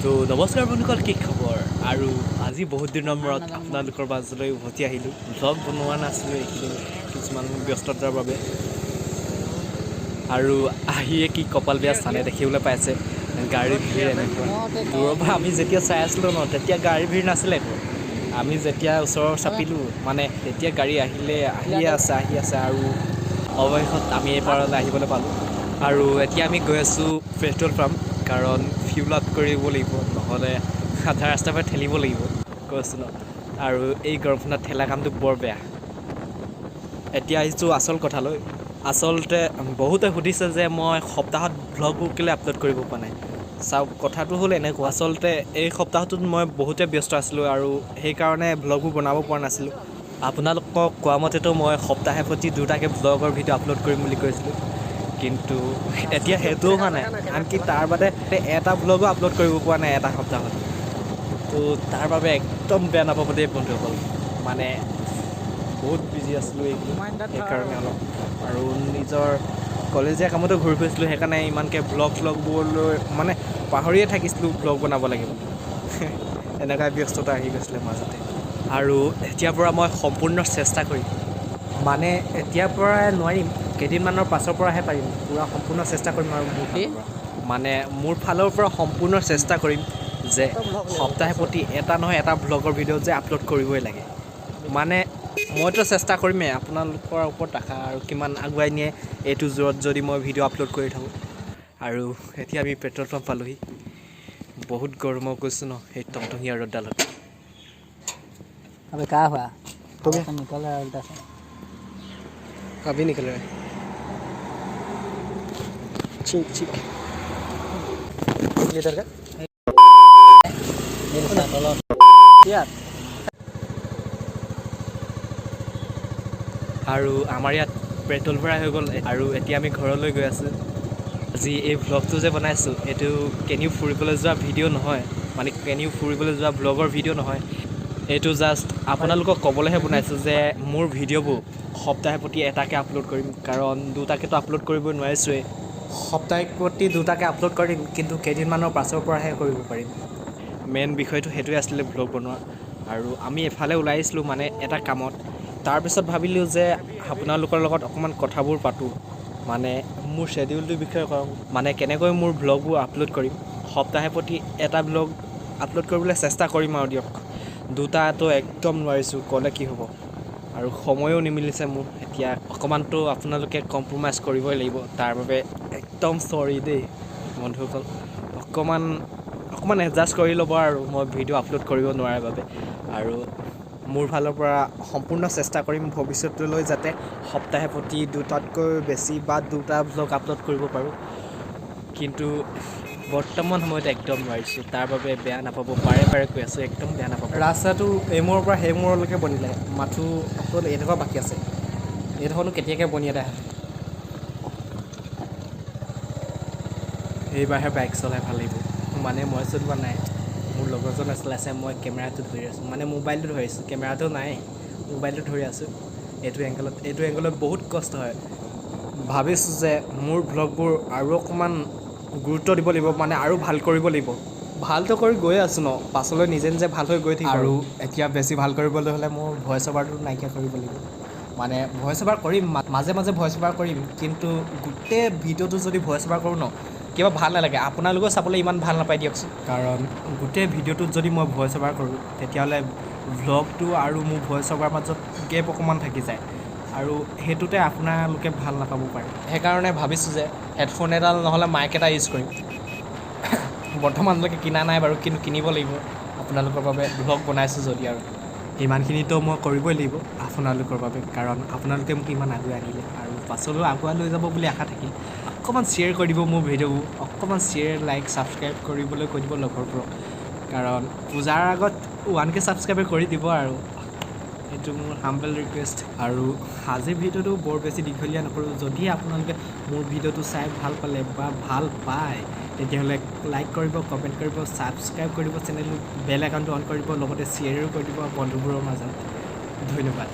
তো নমস্কাৰ বন্ধুসকল, কি খবৰ? আৰু আজি বহুত দিনৰ মূৰত আপোনালোকৰ মাজলৈ উভতি আহিলোঁ। ভ্লগ বনোৱা নাছিলোঁ এইখিনি কিছুমান ব্যস্ততাৰ বাবে, আৰু আহিয়ে কি কপাল বেয়া স্থানে দেখিবলৈ পাইছে। গাড়ীৰ ভিৰ এনেকুৱা দূৰৰ পৰা আমি যেতিয়া চাই আছিলোঁ ন, তেতিয়া গাড়ীৰ ভিৰ নাছিলে। আমি যেতিয়া ওচৰৰ চাপিলোঁ মানে তেতিয়া গাড়ী আহি আছে আৰু অৱশেষত আমি এই পাৰলৈ আহিবলৈ পালোঁ। আৰু এতিয়া আমি গৈ আছোঁ পেট্ৰল পাম্প, কাৰণ ফিউল আপ কৰিব লাগিব, নহ'লে আধা ৰাস্তাৰ পৰা ঠেলিব লাগিব কৈছোঁ ন। আৰু এই গৰমখনত ঠেলা কামটো বৰ বেয়া। এতিয়া আহিছোঁ আচল কথালৈ। আচলতে বহুতে সুধিছে যে মই সপ্তাহত ভ্লগবোৰ কেলৈ আপলোড কৰিব পৰা নাই। চাওক, কথাটো হ'ল এনেকুৱা, আচলতে এই সপ্তাহটোত মই বহুতে ব্যস্ত আছিলোঁ আৰু সেইকাৰণে ভ্লগবোৰ বনাব পৰা নাছিলোঁ। আপোনালোকক কোৱা মতেতো মই সপ্তাহে প্ৰতি 2টাকৈ ভ্লগৰ ভিডিঅ' আপলোড কৰিম বুলি কৈছিলোঁ, কিন্তু এতিয়া সেইটোও হোৱা নাই। আনকি তাৰ বাদে এটা ভ্লগো আপলোড কৰিব পৰা নাই এটা সপ্তাহত। তো তাৰ বাবে একদম বেয়া নাপাব দেই বন্ধুসকল, মানে বহুত বিজি আছিলোঁ সেইকাৰণে অলপ, আৰু নিজৰ কলেজীয়া কামতো ঘূৰি ফুৰিছিলোঁ, সেইকাৰণে ইমানকৈ ভ্লগবোৰলৈ মানে পাহৰিয়ে থাকিছিলোঁ ভ্লগ বনাব লাগিব। এনেকুৱা ব্যস্ততা আহি গৈছিলে মাজতে। আৰু এতিয়াৰ পৰা মই সম্পূৰ্ণ চেষ্টা কৰিম, মানে এতিয়াৰ পৰাই নোৱাৰিম, কেইদিনমানৰ পাছৰ পৰাহে পাৰিম। পূৰা সম্পূৰ্ণ চেষ্টা কৰিম আৰু মোৰ ফালৰ পৰা সম্পূৰ্ণ চেষ্টা কৰিম যে সপ্তাহে প্ৰতি এটা নহয় এটা ভ্লগৰ ভিডিঅ' যে আপলোড কৰিবই লাগে। মানে মইতো চেষ্টা কৰিমেই, আপোনালোকৰ ওপৰত আশা আৰু কিমান আগুৱাই নিয়ে এইটো জোৰত যদি মই ভিডিঅ' আপলোড কৰি থাকোঁ। আৰু এতিয়া আমি পেট্ৰল পাম্প পালোহি। বহুত গৰম কৈছোঁ ন সেই টকটকীয়া ৰ'দডালত। अबे क्या हुआ? तो निकल रहा है उल्टा से। अभी निकल रहा है। ठीक लीटर का यार। আৰু আমাৰ ইয়াত পেট্ৰল ভৰাই হৈ গ'ল, আৰু এতিয়া আমি ঘৰলৈ গৈ আছোঁ। আজি এই ভ্লগটো যে বনাইছোঁ এইটো কেনিও ফুৰিবলৈ যোৱা ভিডিঅ' নহয়, মানে কেনিও ফুৰিবলৈ যোৱা ভ্লগৰ ভিডিঅ' নহয়। এইটো জাষ্ট আপোনালোকক ক'বলৈহে বনাইছোঁ যে মোৰ ভিডিঅ'বোৰ সপ্তাহে প্ৰতি এটাকৈ আপলোড কৰিম, কাৰণ 2টাকেতো আপলোড কৰিব নোৱাৰিছোঁৱেই। সপ্তাহে প্ৰতি 2টাকৈ আপলোড কৰিম, কিন্তু কেইদিনমানৰ পাছৰ পৰাহে কৰিব পাৰিম। মেইন বিষয়টো সেইটোৱে আছিলে ভ্লগ বনোৱা। আৰু আমি এফালে ওলাই আহিছিলোঁ মানে এটা কামত। তাৰপিছত ভাবিলোঁ যে আপোনালোকৰ লগত অকণমান কথাবোৰ পাতোঁ, মানে মোৰ শ্বেডিউলটোৰ বিষয়ে কওঁ, মানে কেনেকৈ মোৰ ভ্লগবোৰ আপলোড কৰিম। সপ্তাহে প্ৰতি এটা ভ্লগ আপলোড কৰিবলৈ চেষ্টা কৰিম আৰু দিয়ক। 2টাটো একদম নোৱাৰিছোঁ, ক'লে কি হ'ব, আৰু সময়ো নিমিলিছে মোৰ। এতিয়া অকণমানতো আপোনালোকে কম্প্ৰমাইজ কৰিবই লাগিব, তাৰ বাবে একদম চৰি দেই বন্ধুসকল। অকণমান এডজাষ্ট কৰি ল'ব আৰু মই ভিডিঅ' আপলোড কৰিব নোৱাৰাৰ বাবে। আৰু মোৰ ফালৰ পৰা সম্পূৰ্ণ চেষ্টা কৰিম ভৱিষ্যতলৈ যাতে সপ্তাহে প্ৰতি 2টাতকৈ বেছি বা 2টা ভ্লগ আপলোড কৰিব পাৰোঁ, কিন্তু বৰ্তমান সময়ত একদম নোৱাৰিছোঁ। তাৰ বাবে বেয়া নাপাব, বাৰে কৈ আছোঁ, একদম বেয়া নাপাব। ৰাস্তাটো এই মূৰৰ পৰা সেই মূৰলৈকে বনিলে, মাথো অকল এনেকুৱা বাকী আছে, এইডোখৰনো কেতিয়াকৈ বনি এটা আহে। এইবাৰহে বাইক চলাই ভাল লাগিব, মানে মই চলোৱা নাই, মোৰ লগৰজনে চলাইছে, মই কেমেৰাটো ধৰি আছোঁ, মানে মোবাইলটো ধৰি আছোঁ, কেমেৰাটো নাই, মোবাইলটো ধৰি আছোঁ। এইটো এংগলত বহুত কষ্ট হয়। ভাবিছোঁ যে মোৰ ভ্লগবোৰ আৰু অকণমান গুৰুত্ব দিব লাগিব, মানে আৰু ভাল কৰিব লাগিব। ভালটো কৰি গৈ আছোঁ ন, পাছলৈ নিজে ভাল হৈ গৈ থাকিব। আৰু এতিয়া বেছি ভাল কৰিবলৈ হ'লে মোৰ ভইচ অভাৰটো নাইকিয়া কৰিব লাগিব। মানে ভইচ অভাৰ কৰিম, মাজে মাজে ভইচ অভাৰ কৰিম, কিন্তু গোটেই ভিডিঅ'টো যদি ভইচ অভাৰ কৰোঁ ন, কিবা ভাল নালাগে। আপোনালোকেও চাবলৈ ইমান ভাল নাপায় দিয়কচোন, কাৰণ গোটেই ভিডিঅ'টোত যদি মই ভইচ অভাৰ কৰোঁ তেতিয়াহ'লে ভ্লগটো আৰু মোৰ ভইচ অভাৰ মাজত গেপ অকণমান থাকি যায়, আৰু সেইটোতে আপোনালোকে ভাল নাপাব পাৰে। সেইকাৰণে ভাবিছোঁ যে হেডফোন এডাল নহ'লে মাইক এটা ইউজ কৰিম। বৰ্তমানলৈকে কিনা নাই বাৰু, কিন্তু কিনিব লাগিব আপোনালোকৰ বাবে। ভ্লগ বনাইছোঁ যদি আৰু ইমানখিনিতো মই কৰিবই লাগিব আপোনালোকৰ বাবে, কাৰণ আপোনালোকে মোক ইমান আগুৱাই আনিলে, আৰু পাছলৈও আগুৱাই লৈ যাব বুলি আশা থাকিল। অকণমান শ্বেয়াৰ কৰি দিব মোৰ ভিডিঅ'বোৰ, অকণমান শ্বেয়াৰ, লাইক, ছাবস্ক্ৰাইব কৰিবলৈ কৈ দিব লগৰবোৰক, কাৰণ পূজাৰ আগত 1K ছাবস্ক্ৰাইব কৰি দিব, আৰু এইটো মোৰ হাম্বল ৰিকুৱেষ্ট। আৰু আজিৰ ভিডিঅ'টো বৰ বেছি দীঘলীয়া নকৰোঁ। যদি আপোনালোকে মোৰ ভিডিঅ'টো চাই ভাল পালে বা ভাল পায় তেতিয়াহ'লে লাইক কৰিব, কমেণ্ট কৰিব, ছাবস্ক্ৰাইব কৰিব চেনেলটো, বেল আইকনটো অন কৰিব, লগতে শ্বেয়াৰো কৰি দিব বন্ধুবোৰৰ মাজত। ধন্যবাদ।